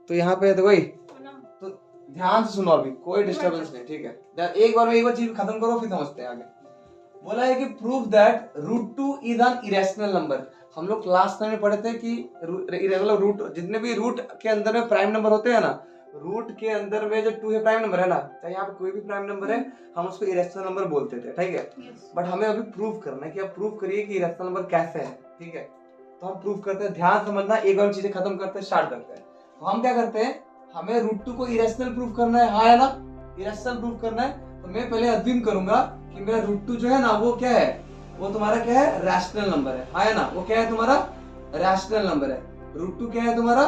तो यहाँ पे देखो भाई, तो ध्यान से सुनो, अभी कोई डिस्टर्बेंस नहीं, ठीक है। एक बार चीज खत्म करो फिर समझते हैं आगे। बोला है कि prove that root two is an irrational number. हम लोग क्लास में पढ़े थे कि इरेगुलर रूट, जितने भी रूट के अंदर में प्राइम नंबर होते हैं ना, रूट के अंदर में जो 2 है प्राइम नंबर है ना, चाहे यहाँ पे कोई भी प्राइम नंबर है, हम उसको इरेशनल नंबर बोलते थे, ठीक है। बट हमें अभी प्रूव करना है कि आप प्रूव करिए कि इरेशनल नंबर कैसे है, ठीक है। तो हम प्रूव करते हैं, ध्यान समझना, एक बार चीजें खत्म करते हैं, स्टार्ट करते हैं। तो हम क्या करते हैं, हमें रूट टू को इरेशनल प्रूव करना है, हाँ है ना, इरेशनल प्रूव करना है। तो मैं पहले अज्यूम करूंगा कि मेरा रूट टू जो है ना वो क्या है, वो तुम्हारा क्या है, रैशनल नंबर है, हाँ है ना, वो क्या है तुम्हारा, रैशनल नंबर है। रूट टू क्या है तुम्हारा,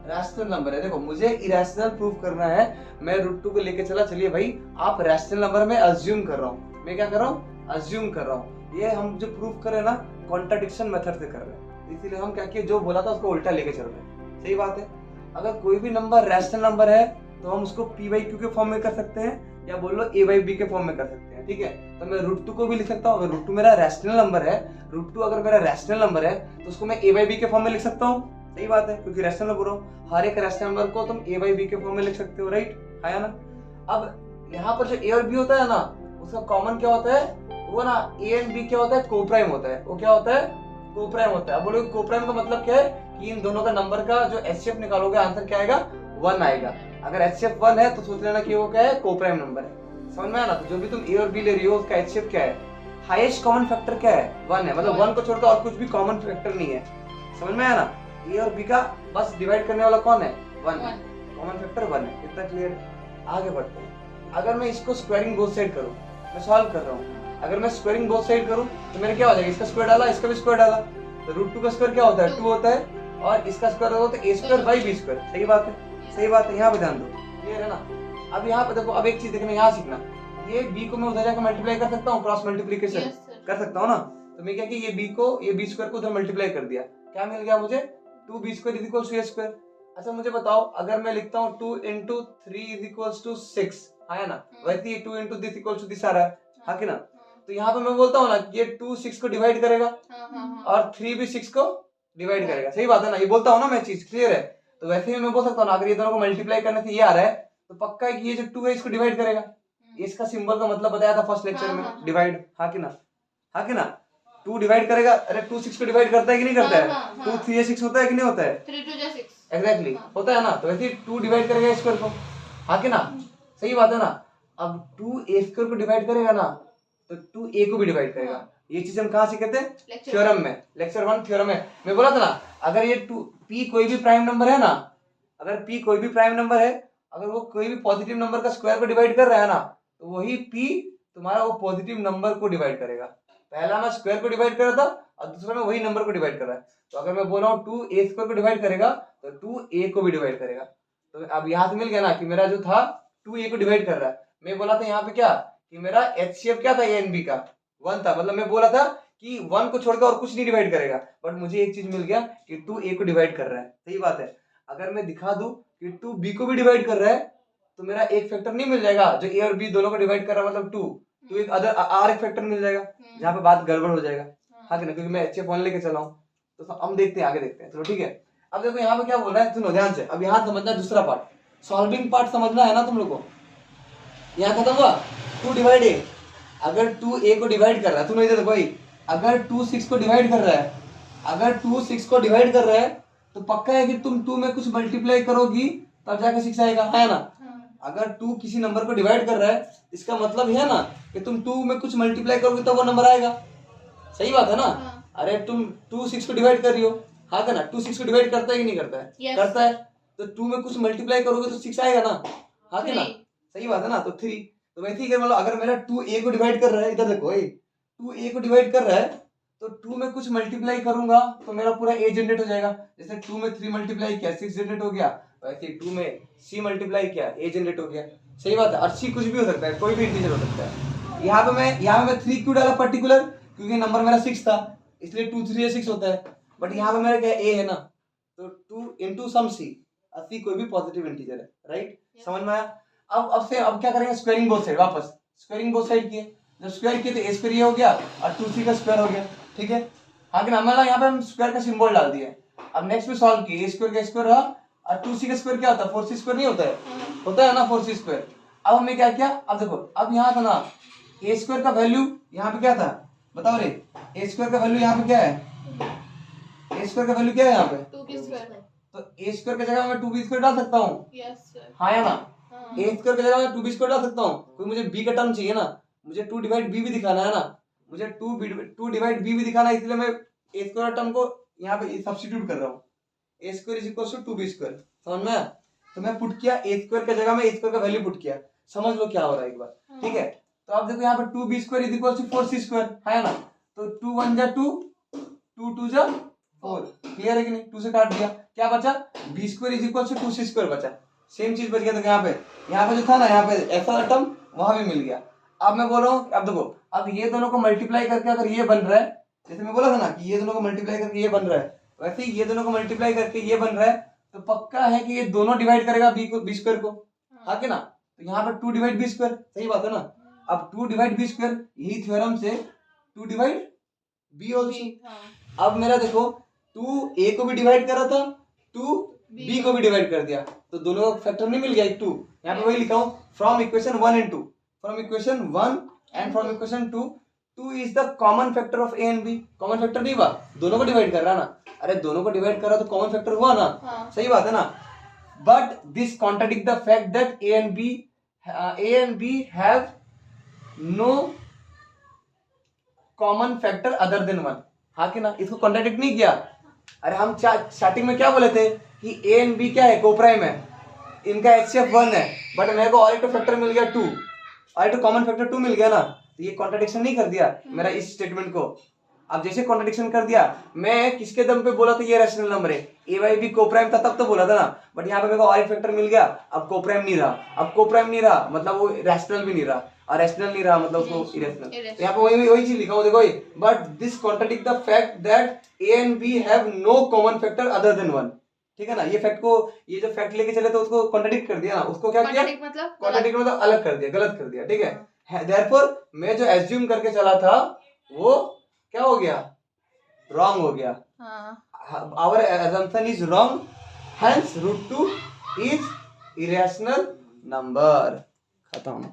रैशनल नंबर है। देखो मुझे इरेशनल प्रूव करना है, मैं रूट टू को लेके चला, चलिए भाई आप रैशनल नंबर में अज्यूम कर रहा हूँ, मैं क्या कर रहा हूँ, अज्यूम कर रहा हूँ। ये हम जो प्रूव कर रहे हैं ना, कॉन्ट्राडिक्शन मेथड से कर रहे हैं, इसीलिए हम क्या किए, जो बोला था उसको उल्टा लेके चल रहे हैं, सही बात है। अगर कोई भी नंबर रैशनल नंबर है तो हम उसको p बाई क्यू के फॉर्म में कर सकते हैं, या बोल लो a बाई बी के फॉर्म में कर सकते हैं, ठीक है। तो मैं रूट टू को भी लिख सकता हूँ, अगर रूट टू मेरा रैशनल नंबर है, रूट टू अगर मेरा रैशनल नंबर है तो उसको मैं a बाई बी के फॉर्म में लिख सकता हूँ, सही बात है, क्योंकि रैशनल नंबर हो, हर एक रैशनल नंबर को तुम a बाई बी के फॉर्म में लिख सकते हो, राइट, है ना। अब यहाँ पर जो a और b होता है ना, उसका कॉमन क्या होता है, वो ना a एंड b क्या होता है, कोप्राइम होता है, वो क्या होता है, कोप्राइम होता है। अब बोलोगे कोप्राइम का मतलब क्या है, कि इन दोनों का नंबर का जो एचसीएफ निकालोगे आंसर क्या आएगा, 1 आएगा। अगर एचसीएफ 1 है तो सोच लेना कि वो क्या है, कोप्राइम नंबर है, समझ में आया ना। तो जो भी तुम ए और बी ले रही हो उसका एचसीएफ क्या है, हाईएस्ट कॉमन फैक्टर क्या है, 1 है, मतलब 1 को छोड़कर और कुछ भी कॉमन फैक्टर नहीं है, समझ में आया ना। ए और बी का बस डिवाइड करने वाला कौन है, 1 है, कॉमन फैक्टर 1 है, इतना क्लियर है। आगे बढ़ते हैं, अगर मैं इसको स्क्वायरिंग बोथ साइड करूं, मैं सॉल्व कर रहा हूं, अगर मैं स्क्वायरिंग बोथ साइड करूं तो मेरे क्या हो जाएगा, इसका स्क्वायर डाला, इसका भी स्क्वायर डाला, तो रूट टू का स्क्वायर क्या होता है, 2 होता है, और इसका स्क्वायर होता है a square by B square, सही बात है, सही बात है, यहाँ पे ध्यान दो, क्लियर है ना। अब यहाँ पे देखो, अब एक चीज देखना, यहाँ सीखना, ये b को मैं उधर जाकर मल्टीप्लाई कर सकता हूँ, क्रॉस मल्टीप्लीकेशन कर सकता हूँ ना। तो मैं क्या कि ये b स्क्वायर को उधर मल्टीप्लाई कर दिया, क्या मिल गया मुझे, 2b square is equal to a square. अच्छा मुझे बताओ, अगर मैं लिखता हूँ 2 into 3 इज इक्वल टू 6, है ना, वैसे ये 2 into this equal to this आ रहा है, हाँ कि ना। तो यहाँ पे मैं बोलता हूँ ना, ये 2 6 को डिवाइड करेगा, और 3 भी 6 को डिवाइड करेगा, सही बात है ना, ये बोलता हूँ ना मैं, चीज क्लियर है। तो वैसे ही मैं बोल सकता हूँ ना, अगर ये दोनों को मल्टीप्लाई करने से ये आ रहा है, तो पक्का है कि ये जो 2 है इसको डिवाइड करेगा। इसका सिंबल का मतलब बताया था फर्स्ट लेक्चर में, डिवाइड, हाँ कि ना, हाँ कि ना। 2 डिवाइड करेगा, अरे 2 6 को डिवाइड करता है कि नहीं करता है, 2 3 6 होता है कि नहीं होता है, 3 2 6 एग्जैक्टली होता है ना। तो वैसे 2 डिवाइड करेगा स्क्वायर को, हाँ कि ना, सही बात है ना। अब 2 a स्क्वायर को डिवाइड करेगा ना, तो 2 a को भी डिवाइड करेगा। ये चीज हम कहाँ सीखे थे, थ्योरम में, लेक्चर 1 थ्योरम में। मैं बोला था ना, अगर ये p कोई भी प्राइम नंबर है ना, अगर p कोई भी प्राइम नंबर है, अगर वो कोई भी पॉजिटिव नंबर का स्क्वायर को डिवाइड कर रहा है ना, तो वही p तुम्हारा वो पॉजिटिव नंबर को डिवाइड करेगा। पहला मैं स्क्वायर को डिवाइड कर रहा था, और दूसरा में वही नंबर को डिवाइड कर रहा है। तो अगर मैं बोल रहा हूँ 2a स्क्वायर को डिवाइड करेगा, तो 2a को भी डिवाइड करेगा। तो अब यहाँ से मिल गया ना कि मेरा जो था 2a को डिवाइड कर रहा है। मैं बोला था यहाँ पे क्या, कि मेरा एचसीएफ क्या था, ए एंड बी का 1 था, मतलब मैं बोला था कि 1 को छोड़कर और कुछ नहीं डिवाइड करेगा, बट मुझे एक चीज मिल गया कि 2a को डिवाइड कर रहा है, सही बात है। अगर मैं दिखा दूं कि 2b को भी डिवाइड कर रहा है, तो मेरा एक फैक्टर नहीं मिल जाएगा जो a और b दोनों को डिवाइड कर रहा है, मतलब 2 एक अदर आर एक फैक्टर मिल जाएगा, जहाँ पे बात गड़बड़ हो जाएगा, हाँ कि ना, क्योंकि मैं एचसीएफ 1 लेके चला हूँ। तो हम देखते हैं, आगे देखते हैं, चलो ठीक है। अब देखो यहाँ पे क्या बोल रहा है, सुनो ध्यान से, अब यहाँ समझना है दूसरा पार्ट, सॉल्विंग पार्ट समझना है ना तुम लोग को। यहाँ खत्म हुआ 2 डिवाइड a, अगर 2a को डिवाइड कर रहा है, तुम इधर देखो भाई, अगर 2 6 को डिवाइड कर रहा है, अगर 2 6 को डिवाइड कर रहा है, तो पक्का है कि तुम 2 में कुछ मल्टीप्लाई करोगी तब जाके 6 आएगा, है ना। अगर 2 किसी नंबर को डिवाइड कर रहा है, इसका मतलब है ना कि तुम 2 में कुछ मल्टीप्लाई करोगे तो वो नंबर आएगा, सही बात है ना। अरे तुम 2 6 को डिवाइड कर रही हो, हाँ ना, 2 6 को डिवाइड करता है कि नहीं करता है, करता है। तो 2 में कुछ मल्टीप्लाई करोगे तो 6 आएगा ना, हाँ ना, सही बात है ना। तो 3, तो वैसे ही मतलब अगर मेरा 2a को डिवाइड कर रहा है, इधर देखो 2a को डिवाइड कर रहा है, तो 2 में कुछ मल्टीप्लाई करूंगा तो मेरा पूरा a जनरेट हो जाएगा। जैसे 2 में 3 मल्टीप्लाई किया 6 जनरेट हो गया, वैसे 2 में c मल्टीप्लाई किया a जनरेट हो गया, सही बात है। और c कुछ भी हो सकता है, कोई भी इंटीजर हो सकता है। यहाँ पे मैं 3 क्यों डाला पर्टिकुलर, क्योंकि नंबर मेरा 6 था, इसलिए 2 3 6 होता है। बट यहाँ पे मेरा क्या a है ना, तो 2 into सम c, c कोई भी पॉजिटिव इंटीजर है, राइट, समझ में आया। अब क्या करेंगे, स्क्वायरिंग बोथ साइड, वापस स्क्वायरिंग बोथ साइड किए, जब स्क्वायर किए तो a स्क्वायर ये हो गया और 2c का स्क्वायर हो गया, ठीक है। हाँ कि ना, मतलब यहाँ पे हम स्क्वायर का सिंबल डाल दिए। अब नेक्स्ट में सॉल्व किए, a स्क्वायर का स्क्वायर रहा और 2c का स्क्वायर क्या होता है 4c स्क्वायर नहीं होता है, होता है ना 4c स्क्वायर। अब हमने क्या किया, अब देखो अब यहाँ था ना a स्क्वायर का वैल्यू यहाँ पे क्या था बताओ रे, a स्क्वायर का वैल्यू यहाँ पे क्या है, a स्क्वायर का वैल्यू क्या है यहाँ पे 2b स्क्वायर। तो a स्क्वायर की जगह मैं 2b स्क्वायर डाल सकता हूँ, यस सर। हाँ या ना, a स्क्वायर की जगह मैं 2b स्क्वायर डाल सकता हूँ, कोई मुझे b का टर्म चाहिए ना, मुझे 2 डिवाइड b भी दिखाना है ना, मुझे 2 डिवाइड b भी दिखाना है, इसलिए मैं a स्क्वायर टर्म को यहाँ पे सब्स्टिट्यूट कर रहा हूँ, a square is equal to 2b square, समझ में आया? तो मैं पुट किया a स्क्वायर की जगह में a स्क्वायर का वैल्यू पुट किया, समझ लो क्या हो रहा है एक बार, ठीक है। तो आप देखो यहाँ पे 2b square is equal to 4c square है ना, तो 2 1 जा 2, 2 2 जा 4, क्लियर है कि नहीं, 2 से काट दिया, क्या बचा b square is equal to 2c square बचा, सेम चीज बच गया। तो यहाँ पे जो था ना यहाँ पे ऐसा टर्म वहां भी मिल गया। अब मैं बोल रहा हूँ अब देखो, अब ये दोनों को मल्टीप्लाई करके अगर ये बन रहा है, जैसे मैं बोला था ना कि ये दोनों को मल्टीप्लाई करके ये बन रहा है, वैसे ही ये दोनों को मल्टीप्लाई करके ये बन रहा है, तो पक्का है कि ये दोनों डिवाइड करेगा b स्क्वायर को, हाँ कि ना, तो यहाँ पर 2 डिवाइड b स्क्वायर, सही बात है ना। अब 2 डिवाइड b स्क्वायर, यही थ्योरम से 2 डिवाइड b ऑल्सो। अब मेरा देखो 2 a को भी डिवाइड कर रहा था, 2 b को भी डिवाइड कर दिया, तो दोनों का फैक्टर नहीं मिल गया एक 2, यहाँ पे वही लिखा हूँ from equation 1 and 2, from equation 1 and from equation 2, 2 is the common factor of a and b, common factor नहीं बा, दोनों को डिवाइड कर रहा ना, अरे दोनों को डिवाइड कर रहा तो कॉमन फैक्टर हुआ ना, सही बात है ना। But this contradict the fact that a and b have no common factor other than 1, हाँ कि ना, इसको कॉन्ट्राडिक्ट नहीं किया। अरे हम स्टार्टिंग में क्या बोले थे कि a एंड b क्या है, कोप्राइम है, इनका HCF 1 है, बट मेरे को और एक फैक्टर मिल गया 2, और एक कॉमन फैक्टर 2 मिल गया ना, तो ये कॉन्ट्राडिक्शन नहीं कर दिया मेरा इस स्टेटमेंट को। अब जैसे कॉन्ट्राडिक्शन कर दिया, मैं किसके दम पे बोला था ये रैशनल नंबर है, a बाई बी कोप्राइम था तब तो बोला था ना, बट यहाँ पे मेरे को और एक फैक्टर मिल गया, अब कोप्राइम नहीं रहा, अब कोप्राइम नहीं रहा मतलब वो रैशनल भी नहीं रहा, और रैशनल नहीं रहा मतलब उसको इरेशनल, तो यहाँ पे वही चीज लिखा हूँ देखो, but this contradict the fact that a and b have no common factor other than 1, ठीक है ना। ये फैक्ट को, ये जो फैक्ट लेके चले तो उसको कॉन्ट्राडिक्ट कर दिया ना, उसको क्या किया, कॉन्ट्राडिक्ट मतलब अलग कर दिया, गलत कर दिया, ठीक है। देयरफॉर मैं जो एज्यूम करके चला था वो क्या हो गया, रॉन्ग हो गया, our assumption is wrong, hence root 2 is irrational number, खत्म।